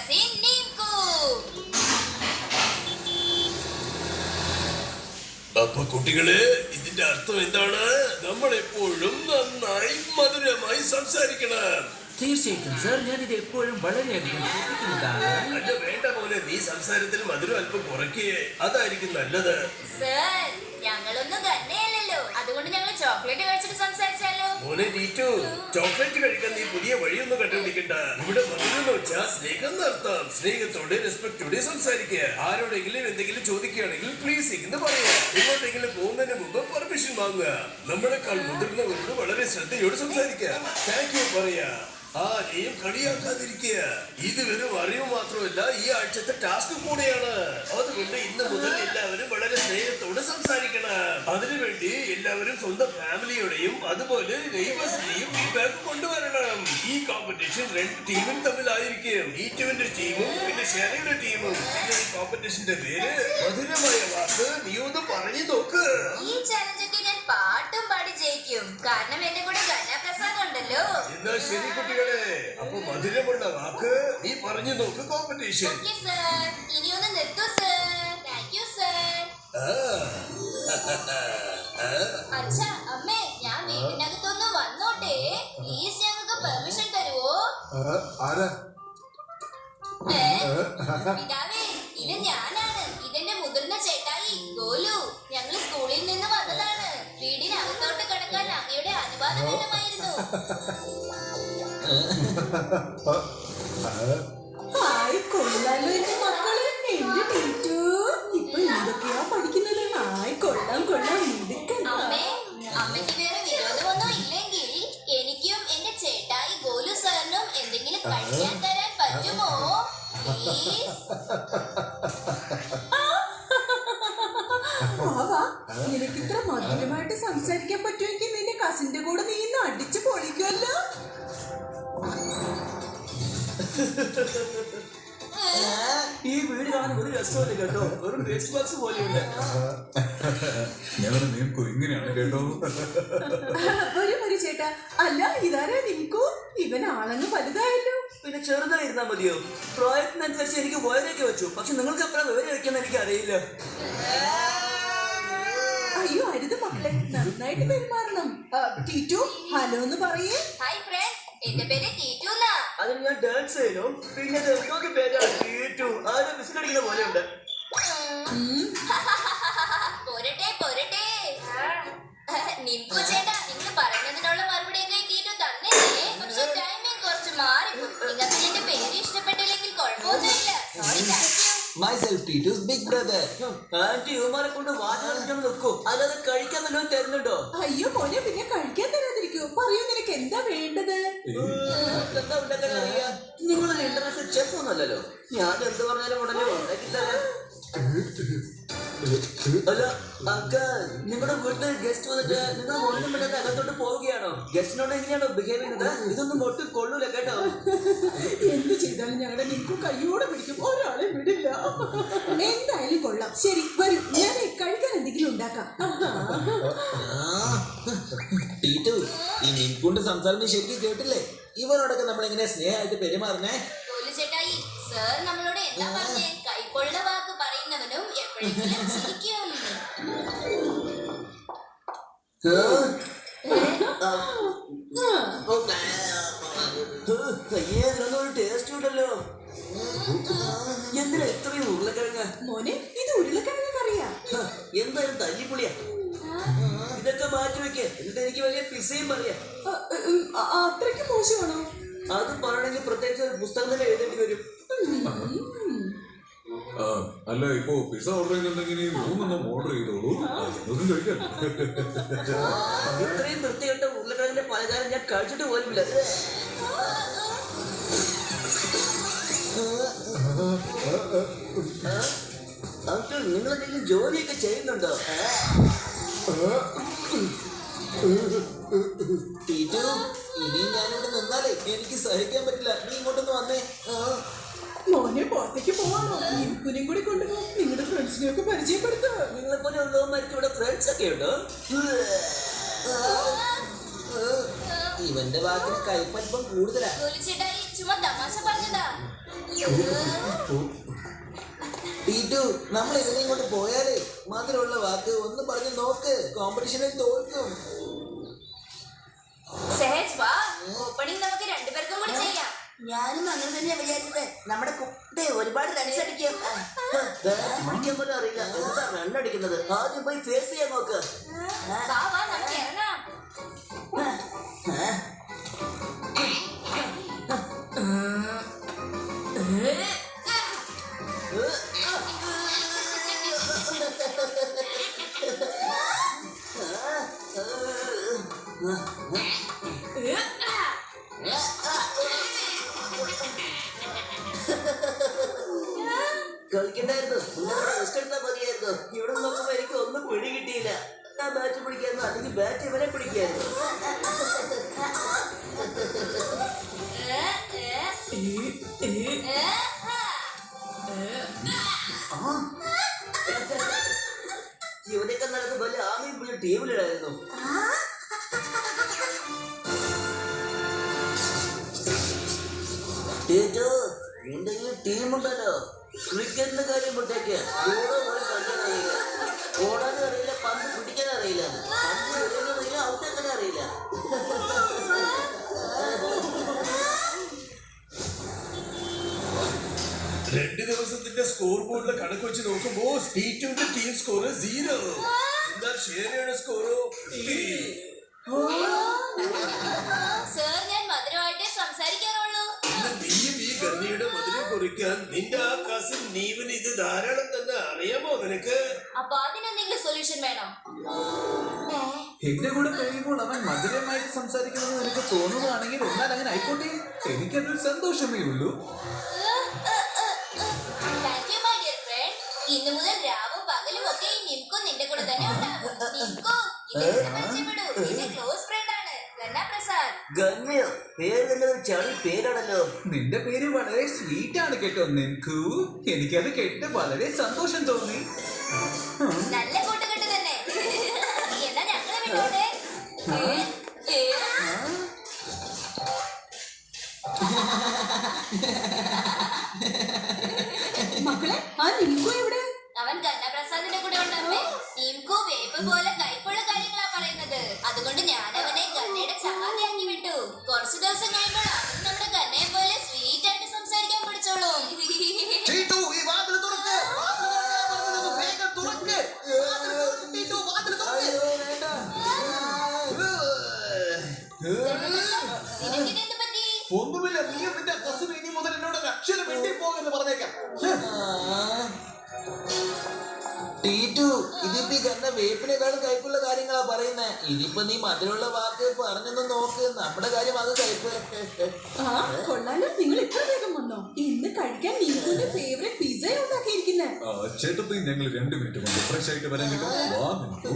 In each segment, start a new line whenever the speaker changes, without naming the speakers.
cousin Ninku.
അപ്പൊ കുട്ടികളെ, ഇതിന്റെ അർത്ഥം എന്താണ്? നമ്മൾ എപ്പോഴും നന്നായി മധുരമായി സംസാരിക്കണം.
തീർച്ചയായിട്ടും സർ, ഞാനിത് എപ്പോഴും വളരെയധികം ശ്രദ്ധിക്കുന്നതാണ്.
അല്ല വേണ്ട പോലെ, നീ സംസാരത്തിൽ മധുരം അല്പം കുറയ്ക്കേ, അതായിരിക്കും നല്ലത്.
സർ, ഞങ്ങളൊന്നും തന്നെയല്ലല്ലോ, അതുകൊണ്ട് ഞങ്ങൾ ചോക്ലേറ്റ് കഴിച്ചിട്ട് സംസാരിച്ചാലോ?
മോനെ ടീറ്റു, ചോക്ലേറ്റ് കഴിക്കാൻ നീ പുതിയ വഴിയൊന്നും കണ്ടുപിടിക്കണ്ട. ഇവിടെ മധുരം എന്ന് വെച്ചാൽ സ്നേഹം എന്നർത്ഥം. സ്നേഹത്തോടെ റെസ്പെക്റ്റോടെ സംസാരിക്കുക. ആരോടെങ്കിലും എന്തെങ്കിലും ചോദിക്കുകയാണെങ്കിൽ പ്ലീസ് എന്ന് പറയാ. എങ്ങോട്ടെങ്കിലും പോകുന്നതിന് മുമ്പ് പെർമിഷൻ വാങ്ങുക. നമ്മളെക്കാൾ മുതിർന്നവരോട് വളരെ ശ്രദ്ധയോട് സംസാരിക്കുക. താങ്ക് യു പറയാ. ആരെയും കളിയാക്കാതിരിക്കുക. ഇത് വെറും അറിവ് മാത്രമല്ല, ഈ ആഴ്ചത്തെ ടാസ്ക് കൂടെയാണ്. അതുകൊണ്ട് ഇന്ന് മുതൽ എല്ലാവരും വളരെ സ്നേഹത്തോടെ സംസാരിക്കണം. അതിനുവേണ്ടി എല്ലാവരും സ്വന്തം ഫാമിലിയോടെയും അതുപോലെ നെയ്ബേഴ്സിന്റെയും ഫീഡ്ബാക്ക് കൊണ്ടുവരണം. ഈ കോമ്പറ്റീഷൻ രണ്ട് ടീമും തമ്മിലായിരിക്കും. ഈറ്റുവിന്റെ ടീമും പിന്നെ ഷെറിയുടെ ടീമും. പിന്നെ ഈ കോമ്പറ്റീഷന്റെ പേര് മധുരമായ വാക്ക്. നീ ഒന്ന് പറഞ്ഞു നോക്ക്.
ഈ ചലഞ്ചൊക്കെ ഞാൻ പാട്ടും പാടി ജയിക്കും, കാരണം എന്റെ കൂടെ ഗനാപ്രസാദ് ഉണ്ടല്ലോ.
എന്നാ ശരി കുട്ടികളെ, അപ്പൊ മധുരമുള്ള വാക്ക് നീ പറഞ്ഞു നോക്ക്. കോമ്പറ്റീഷൻ.
ഓക്കേ സർ, ഇനി ഒന്ന് നിർത്തൂ സർ. Thank you sir. അച്ഛാ അമ്മേ, ഞാൻ വീടിനകത്തൊന്ന് വന്നോട്ടെ പ്ലീസ്, ഞങ്ങൾക്ക് പെർമിഷൻ തരുവോ? പിതാവേ, ഇത് ഞാനാണ്. ഇതെന്റെ മുതിർന്ന ചേട്ടായി ഗോലു. ഞങ്ങൾ സ്കൂളിൽ നിന്ന് വന്നതാണ്. വീടിനകത്തോട്ട് കിടക്കാൻ അങ്ങയുടെ അനുവാദം വേണമായിരുന്നു.
ഹായ്, കൊള്ളാലോ എന്റെ മക്കള്. എന്റെ ടീറ്റു ഇപ്പൊ എന്തൊക്കെയാ പഠിക്കുന്നത്? ഹായ്, കൊള്ളാം കൊള്ളാം.
അമ്മേ, അമ്മയ്ക്ക് വേറെ വിരോധമൊന്നും ഇല്ലെങ്കിൽ എനിക്കും എന്റെ ചേട്ടായി ഗോലു സാറിനും എന്തെങ്കിലും കഴിക്കാൻ തരാൻ പറ്റുമോ പ്ലീസ്?
നിനക്ക് ഇത്ര മധുരമായിട്ട് സംസാരിക്കാൻ പറ്റുമെങ്കിൽ നിന്റെ കസിന്റെ കൂടെ നീ ഇന്ന് അടിച്ചു പൊളിക്കുമല്ലോ.
ഈ വീട് കാണാൻ ഒരു രസമല്ല കേട്ടോ, വെറും വേസ്റ്റ് ബോക്സ് പോലെയുണ്ട്.
ഞങ്ങളുടെ നിനക്കോ ഇങ്ങനെയാണ് കേട്ടോ.
ഒരു ചേട്ടാ, അല്ല ഇതാരാ നിനക്കോ? ഇവൻ ആളങ്ങ് വലുതായല്ലോ.
പിന്നെ ചെറുതായിരുന്നാ മതിയോ? പ്രായത്തിനനുസരിച്ച് എനിക്ക് വയറൊക്കെ വെച്ചു, പക്ഷെ നിങ്ങൾക്ക് എത്ര വിവരം വയ്ക്കാന്ന് എനിക്ക് അറിയില്ല.
അയ്യോ അരുത് മക്കളെ, നന്നായിട്ട് പെരുമാറണം. ടീറ്റു ഹലോ എന്ന് പറയേ.
ഹായ് ഫ്രണ്ട്, എന്റെ പേര് ടീറ്റു എന്നാ.
അതിന് ഞാൻ ഡാൻസ് ചെയ്യണോ? പിന്നെ എന്തോക്കെ പേരാണ് ടീറ്റു. ആരോ ബിസ്ക്കറ്റ് അടിക്കുന്ന പോലെയുണ്ട്.
പോരട്ടെ പോരട്ടെ. നിംകു ചേട്ടാ, നിങ്ങൾ പറയുന്നതിനുള്ള മറുപടിയൊക്കെ ടീറ്റു തന്നല്ലേ, പക്ഷെ ടൈമിംഗ് കുറച്ച് മാറിപ്പോയി. നിങ്ങൾക്ക് എന്റെ പേര് ഇഷ്ടപ്പെട്ടില്ലെങ്കിൽ കുഴപ്പമൊന്നുമില്ല. Sorry, thank you.
Myself, Tito's big brother. Aunty ഇവന്മാരെ കൊണ്ട് വാചകം നോക്കൂ, അല്ലാതെ കഴിക്കാൻ വല്ലതും തരുന്നുണ്ടോ?
അയ്യോ മോനെ, പിന്നെ കഴിക്കാൻ തരാതിരിക്കോ? പറയൂ, നിനക്ക് എന്താ വേണ്ടത്?
എന്താ ഉണ്ടാക്കാൻ അറിയാ? നിങ്ങളൊരു ഇന്റർനാഷണൽ ചെഫ് ഒന്നല്ലല്ലോ. ഞാൻ എന്ത് പറഞ്ഞാലും ഉടനെ ഉണ്ടാക്കിത്തരാം. അല്ല അങ്കിൾ, നിങ്ങളുടെ വീട്ടിൽ ഗസ്റ്റ് വന്നിട്ട് നിങ്ങൾ ഒന്നും പറ്റാത്ത അകത്തോട്ട് പോവുകയാണോ? ഗസ്റ്റിനോട് എങ്ങനെയാണോ ബിഹേവ് ചെയ്യുന്നത്? ഇതൊന്നും ഒട്ടും കൊള്ളൂല കേട്ടോ.
എന്ത് ചെയ്താലും ഞങ്ങളുടെ നിൽക്കും കയ്യോടെ പിടിക്കും, ഒരാളെ വിടില്ല. എന്തായാലും കൊള്ളാം. ശരി വരൂ, ഞാൻ കഴിക്കാൻ എന്തെങ്കിലും ഉണ്ടാക്കാം.
ടീറ്റു, ഈ നിൻകുണ്ട് സംസാരം ശരിക്കും കേട്ടില്ലേ? ഇവരോടൊക്കെ നമ്മൾ എങ്ങനെ സ്നേഹമായിട്ട് പെരുമാറുന്നേ?
ഗോലു ചേട്ടായി, സർ നമ്മളോട് എന്താ പറഞ്ഞേ? കൈക്കൊള്ള വാക്ക് പറയുന്നവനും എപ്പോഴെങ്കിലും ചിരിക്കും.
ഒരു ടേസ്റ്റ് ഉണ്ടല്ലോ. എന്തിനാ ഇത്രയും ഉരുളക്കിഴങ്ങ്?
മോനെ, ഇത് ഉരുളക്കിഴങ്ങ് കറിയാ.
എന്തായാലും തല്ലിപ്പൊളിയാ. ഇതൊക്കെ മാറ്റി വെക്കേ, എന്നിട്ട് എനിക്ക് വലിയ പിസയും പറയാ.
അത്രയ്ക്ക് മോശമാണോ?
അത് പറയണമെങ്കിൽ പ്രത്യേകിച്ച് ഒരു പുസ്തകം തന്നെ എഴുതേണ്ടി വരും.
അല്ല, ഇപ്പോ പിസ്സ ഓർഡർ ചെയ്യുന്നുണ്ടെങ്കിൽ റൂമൊന്നും ഓർഡർ ചെയ്തോളൂ, ഒന്നും കഴിക്കാൻ.
ഇത്രയും വൃത്തികെട്ട ഉരുളക്കിഴങ്ങിന്റെ പലകാരം ഞാൻ കഴിച്ചിട്ട് പോലുമില്ല. അങ്കിൾ, നിങ്ങൾ എന്തെങ്കിലും ജോലിയൊക്കെ ചെയ്യുന്നുണ്ടോ?
ടീറ്റു, ഇനിയും ഞാനിവിടെ നിന്നാലേ എനിക്ക് സഹിക്കാൻ പറ്റില്ല. നീ ഇങ്ങോട്ടൊന്ന് വന്നേ.
മോനെ, പുറത്തേക്ക് പോവാണോ? നിൽക്കുനെയും കൂടി കൊണ്ടുപോകും. നിങ്ങളുടെ ഫ്രണ്ട്സിനെയൊക്കെ പരിചയപ്പെടുത്തുക.
നിങ്ങളെ പോലെ ഉള്ളവന്മാർക്ക് ഇവിടെ ഫ്രണ്ട്സ് ഒക്കെ ഉണ്ടോ?
ഇവന്റെ വാക്കിന് കൈപ്പൽപ്പം കൂടുതലാ.
ഗോലു ചേട്ടായി ചുമ്മാ തമാശ പറഞ്ഞതാ.
ടീറ്റു നമ്മൾ ഇതിനെ കൊണ്ട് പോയാലേ മാത്രമുള്ള വാക്ക് ഒന്ന് പറഞ്ഞു നോക്ക്. കോമ്പറ്റീഷനിൽ തോൽക്കും.
സെഹജ് വാ, ഓപ്പണിംഗ് നമുക്ക് രണ്ടുപേർക്കും കൂടി ചെയ്യാം.
ഞാനും അങ്ങനെ തന്നെയാ വിചാരിച്ചത്. നമ്മുടെ കുട്ടി ഒരുപാട് റൺസ് അടിക്കും. ബാറ്റ് പിടിക്കാൻ പോലും അറിയില്ല. എന്താ റൺ അടിക്കുന്നത്? ആദ്യം പോയി ഫേസ് ചെയ്യാൻ നോക്ക്.
വാ വാ, നമുക്ക് ഇറങ്ങാം.
കളിക്കണ്ടായിരുന്നു. റെസ്റ്റ് എടുത്താൽ മതിയായിരുന്നു. ഇവിടെ നോക്കുമ്പോ എനിക്ക് ഒന്നും പിടി കിട്ടിയില്ല. ഞാൻ ബാറ്റ് പിടിക്കായിരുന്നു, അല്ലെങ്കിൽ ബാറ്റ് ഇവനെ പിടിക്കായിരുന്നു. ഇവനൊക്കെ നടന്ന് വലിയ ആമയും പുള്ളി ടീമിലിടായിരുന്നു. നിന്റെ ഈ ടീമുണ്ടല്ലോ, ക്രിക്കറ്റിന്റെ കാര്യം വിട്ടേക്ക്. ഓരോ പോയി കളിക്കാനറിയില്ല, ഓടാനും അറിയില്ല, പന്ത് പിടിക്കാൻ അറിയില്ല, പന്ത് എറിയാനും അറിയില്ല, ഔട്ടാക്കാൻ അറിയില്ല.
രണ്ട് ദിവസത്തിന്റെ സ്കോർ ബോർഡിലെ കണക്ക് വെച്ച് നോക്കുമ്പോൾ ടി20 ടീം സ്കോർ 0. എന്നാൽ ഷേനയുടെ സ്കോറോ
സർ, ഞാൻ മധുരമായിട്ടേ സംസാരിക്കാറുള്ളൂ.
നീയും ഈ ഗണ്ണിയുടെ മധുരം കുറിക്കാൻ നിന്റെ ആ കസിൻ നീവന് ഇത് ധാരാളം തന്നെ അറിയാമോ നിനക്ക്?
അപ്പൊ അതിനെന്തെങ്കിലും സൊല്യൂഷൻ വേണോ?
എന്റെ കൂടെ കഴിയുമ്പോൾ അവൻ മധുരമായിട്ട് സംസാരിക്കുന്നത് നിനക്ക് തോന്നുകയാണെങ്കിൽ എന്നാൽ അങ്ങനെ ആയിക്കോട്ടെ. എനിക്കതിൽ സന്തോഷമേ ഉള്ളൂ.
Thank you my dear friend. ഇന്നു മുതൽ രാവും പകലും ഒക്കെ ഈ നിംകോ നിന്റെ കൂടെ തന്നെ ഉണ്ടാകും. നിംകോ, ഇതെന്നെ പരിചയപ്പെടൂ. എന്റെ ക്ലോസ് ഫ്രണ്ട് ആണ് ഗന്ന പ്രസാദ്.
ഗണ്യോ, പേര് തന്നെ ഒരു ചളി പേരാണല്ലോ.
നിന്റെ പേര് വളരെ സ്വീറ്റ് ആണ് കേട്ടോ നിൻകു. എനിക്കത് കേട്ട് വളരെ സന്തോഷം തോന്നി.
നല്ല കൂട്ടുകെട്ട് തന്നെ. എന്നാ ഞങ്ങളെ വിട്ടോട്ടെ.
മക്കളെ, ആ നിൽക്കോ എവിടെ?
അവൻ ഗന്ന പ്രസാദിന്റെ കൂടെ ഉണ്ടമ്മേ. നിംകോ വേപ്പ് പോലെ കൈപ്പുള്ള കാര്യങ്ങളാ പറയുന്നത്. അതുകൊണ്ട് ഞാൻ അവനെ ഗന്നയുടെ ചങ്ങാതിയാക്കി വിട്ടു. കുറച്ചു ദിവസം കഴിയുമ്പോൾ അവൻ നമ്മുടെ ഗന്നയെ പോലെ സ്വീറ്റ് ആയിട്ട് സംസാരിക്കാൻ പഠിച്ചോളും. നിനക്കിതെന്ത് പറ്റി?
ഒന്നുമില്ല, നീയും നിന്റെ കസിനും ഇനി മുതൽ എന്നോട് ഒരു അക്ഷരം വേണ്ടി പോകുമെന്ന് പറഞ്ഞേക്കാം.
ടീറ്റു, ഇതിപ്പോ ഗന്ന വേപ്പിനേക്കാളും കയ്പുള്ള കാര്യങ്ങളാ പറയുന്നേ. ഇതിപ്പോ നീ മധുരമുള്ള വാക്ക് പറഞ്ഞൊന്ന് നോക്ക്. നമ്മുടെ കാര്യം അത് കയ്പ്.
ആ കൊള്ളാലോ, നിങ്ങൾ ഇത്ര വേഗം വന്നോ? ഇന്ന് കഴിക്കാൻ നിങ്ങളുടെ ഫേവറേറ്റ് പിസ്സ ഉണ്ടാക്കിയിരിക്കുന്നേ.
ചേട്ടത്തി, ഞങ്ങൾ 2 മിനിറ്റ് കൊണ്ട് ഫ്രഷ് ആയിട്ട് വരാൻ വാ നിൽക്കൂ.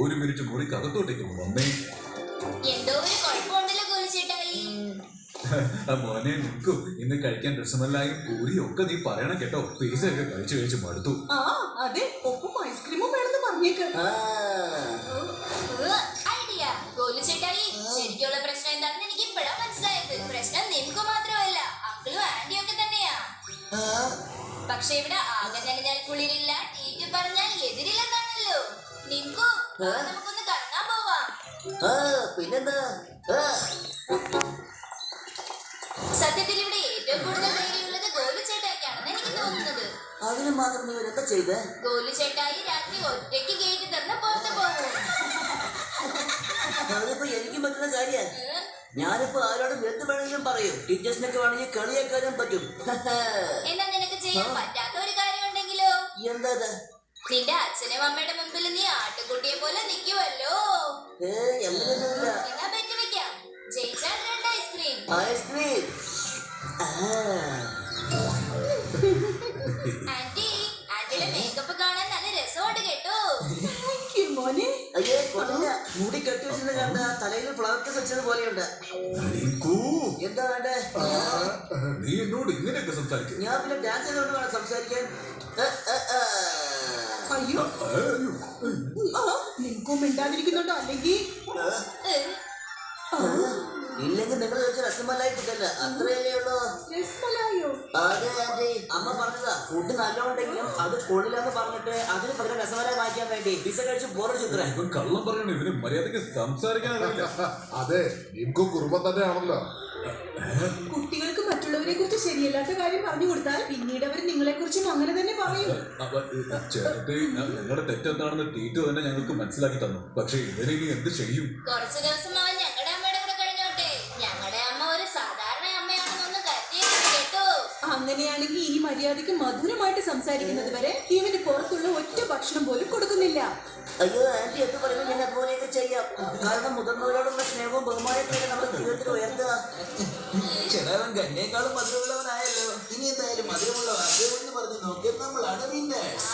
1 മിനിറ്റ് മുറിക്ക് അകത്തോട്ടേക്ക് വന്നേ.
എന്തോ ഒരു കുഴപ്പമുണ്ടല്ലോ ഗോലിച്ചേട്ടായി.
മോനെ നിൽക്കൂ. ഇന്ന് കഴിക്കാൻ രസമല്ലായും പൂരിയും ഒക്കെ നീ പറയണം കേട്ടോ. പിസ്സ ഒക്കെ കഴിച്ചു മടുത്തു.
ആ അതെ, ഒപ്പം ഐസ്ക്രീമും വേണമെന്ന് പറഞ്ഞേക്ക്.
ഐഡിയ. ഗോലിച്ചേട്ടായി, ശരിക്കുള്ള പ്രശ്നം എന്താണെന്ന് എനിക്ക് ഇപ്പോഴാ മനസ്സിലായത്. പ്രശ്നം നിനക്ക് മാത്രമല്ല, അങ്കിളും ആന്റിയും ഒക്കെ തന്നെയാ. പക്ഷെ ഇവിടെ ആകെ നനഞ്ഞാൽ കുളിരില്ല, ടീറ്റ് പറഞ്ഞാൽ എതിരില്ലെന്നാണല്ലോ. നിനക്കോ, നമുക്കൊന്ന് കറങ്ങാൻ പോവാം.
പിന്നെന്താ?
സത്യത്തിൽ ഇവിടെ ഏറ്റവും കൂടുതൽ ധൈര്യമുള്ളത് ഗോലുചേട്ടായിക്കാണെന്ന് എനിക്ക് തോന്നുന്നത്.
അതിന് മാത്രം നീ എന്താ ചെയ്തേ?
ഗോലുചേട്ടായി രാത്രി ഒറ്റയ്ക്ക് ഗേറ്റ് തുറന്ന് പുറത്ത് പോകും.
അതിപ്പോ എനിക്ക് പറ്റുന്ന കാര്യ. ഞാനിപ്പോ ആരോടും എന്ത് വേണമെങ്കിലും പറയും. ടീച്ചേഴ്സിനൊക്കെ വേണമെങ്കിൽ കളിയാക്കാനും പറ്റും.
എന്നാ നിനക്ക് ചെയ്യാൻ പറ്റാത്ത ഒരു കാര്യം ഉണ്ടെങ്കിലോ?
എന്താ?
നിന്റെ അച്ഛനും അമ്മയുടെ മുമ്പിൽ നീ ആട്ടുകുട്ടിയെ പോലെ നിൽക്കുവല്ലോ.
എങ്ങനെയൊന്നുമില്ല.
എന്നാ പറ്റി വെക്കാം. ജയിച്ചാൽ 2 ഐസ്ക്രീം.
ഐസ്ക്രീം.
ആന്റി, ആന്റിയുടെ മേക്കപ്പ് കാണാൻ നല്ല രസമുണ്ട് കേട്ടോ.
Thank you, മോനെ.
അയ്യേ കൊണ്ടില്ല. മുടി കെട്ടി വെച്ചത് കണ്ട തലയിൽ ഫ്ലവർ കേസ് വെച്ചത് പോലെയുണ്ട്. എന്താ വേണ്ടേ?
നീ എന്നോട് ഇങ്ങനെയൊക്കെ സംസാരിക്കും?
ഞാൻ പിന്നെ ഡാൻസ് ചെയ്തോണ്ട് വേണം സംസാരിക്കാൻ.
അയ്യോ, നിങ്ങൾക്കും മിണ്ടാതിരിക്കുന്നുണ്ടോ? അല്ലെങ്കിൽ
ഇല്ലെങ്കിൽ നിങ്ങൾ വെച്ച രസമല്ലായി കിട്ടല്ല. അത്രയല്ലേ ഉള്ളൂ.
രസമലായോ?
അതെ അമ്മ പറഞ്ഞതാ ഫുഡ് നല്ലോണ്ടെങ്കിലും അത് കൊള്ളില്ലെന്ന് പറഞ്ഞിട്ട് അതിന് പകരം രസവര വായിക്കാൻ വേണ്ടി പിസ കഴിച്ച് ബോറടിച്ചു ചിത്രേ.
ഇവൻ കള്ളം പറയണ, ഇവന് മര്യാദക്ക് സംസാരിക്കാൻ അറിയില്ല.
അതെ നിംകു കുറുമ്പം തന്നെയാണല്ലോ.
കുട്ടികൾക്ക് മറ്റുള്ളവരെ കുറിച്ച് ശരിയല്ലാത്ത കാര്യം പറഞ്ഞു കൊടുത്താൽ പിന്നീട് അവർ നിങ്ങളെ കുറിച്ചും അങ്ങനെ തന്നെ പറയും.
ചേട്ടത്തി, ഞങ്ങളുടെ തെറ്റെന്താണെന്ന് ടീറ്റു തന്നെ ഞങ്ങൾക്ക് മനസ്സിലാക്കി തന്നു. പക്ഷെ ഇവരെ ഇനി എന്ത് ചെയ്യും?
കുറച്ചു ദിവസം അവൻ ഞങ്ങളുടെ അമ്മയുടെ കൂടെ കഴിഞ്ഞോട്ടെ. ഞങ്ങളുടെ അമ്മ ഒരു സാധാരണ അമ്മയാണെന്നൊന്ന് കരുതിയത് കേട്ടോ.
അങ്ങനെയാണെങ്കിൽ ഇനി മര്യാദയ്ക്ക് മധുരമായിട്ട് സംസാരിക്കുന്നത് വരെ ഇവന് പുറത്തുള്ള ഒറ്റ ഭക്ഷണം പോലും കൊടുക്കുന്നില്ല.
അയ്യോ ആന്റി എന്ത് പറയുന്നത് ഞാൻ അതുപോലെയൊക്കെ ചെയ്യാം. കാരണം മുതിർന്നവരോടുള്ള സ്നേഹവും ബഹുമാനത്തെയൊക്കെ നമ്മുടെ ജീവിതത്തിൽ ഉയർത്തുക.
ചെലവൻ കന്നേക്കാളും മധുരമുള്ളവനായല്ലോ. ഇനി എന്തായാലും മധുരമുള്ള വാക്കുകൾ എന്ന് പറഞ്ഞു നോക്കിയാൽ നമ്മളാണ് വിന്നേഴ്സ്.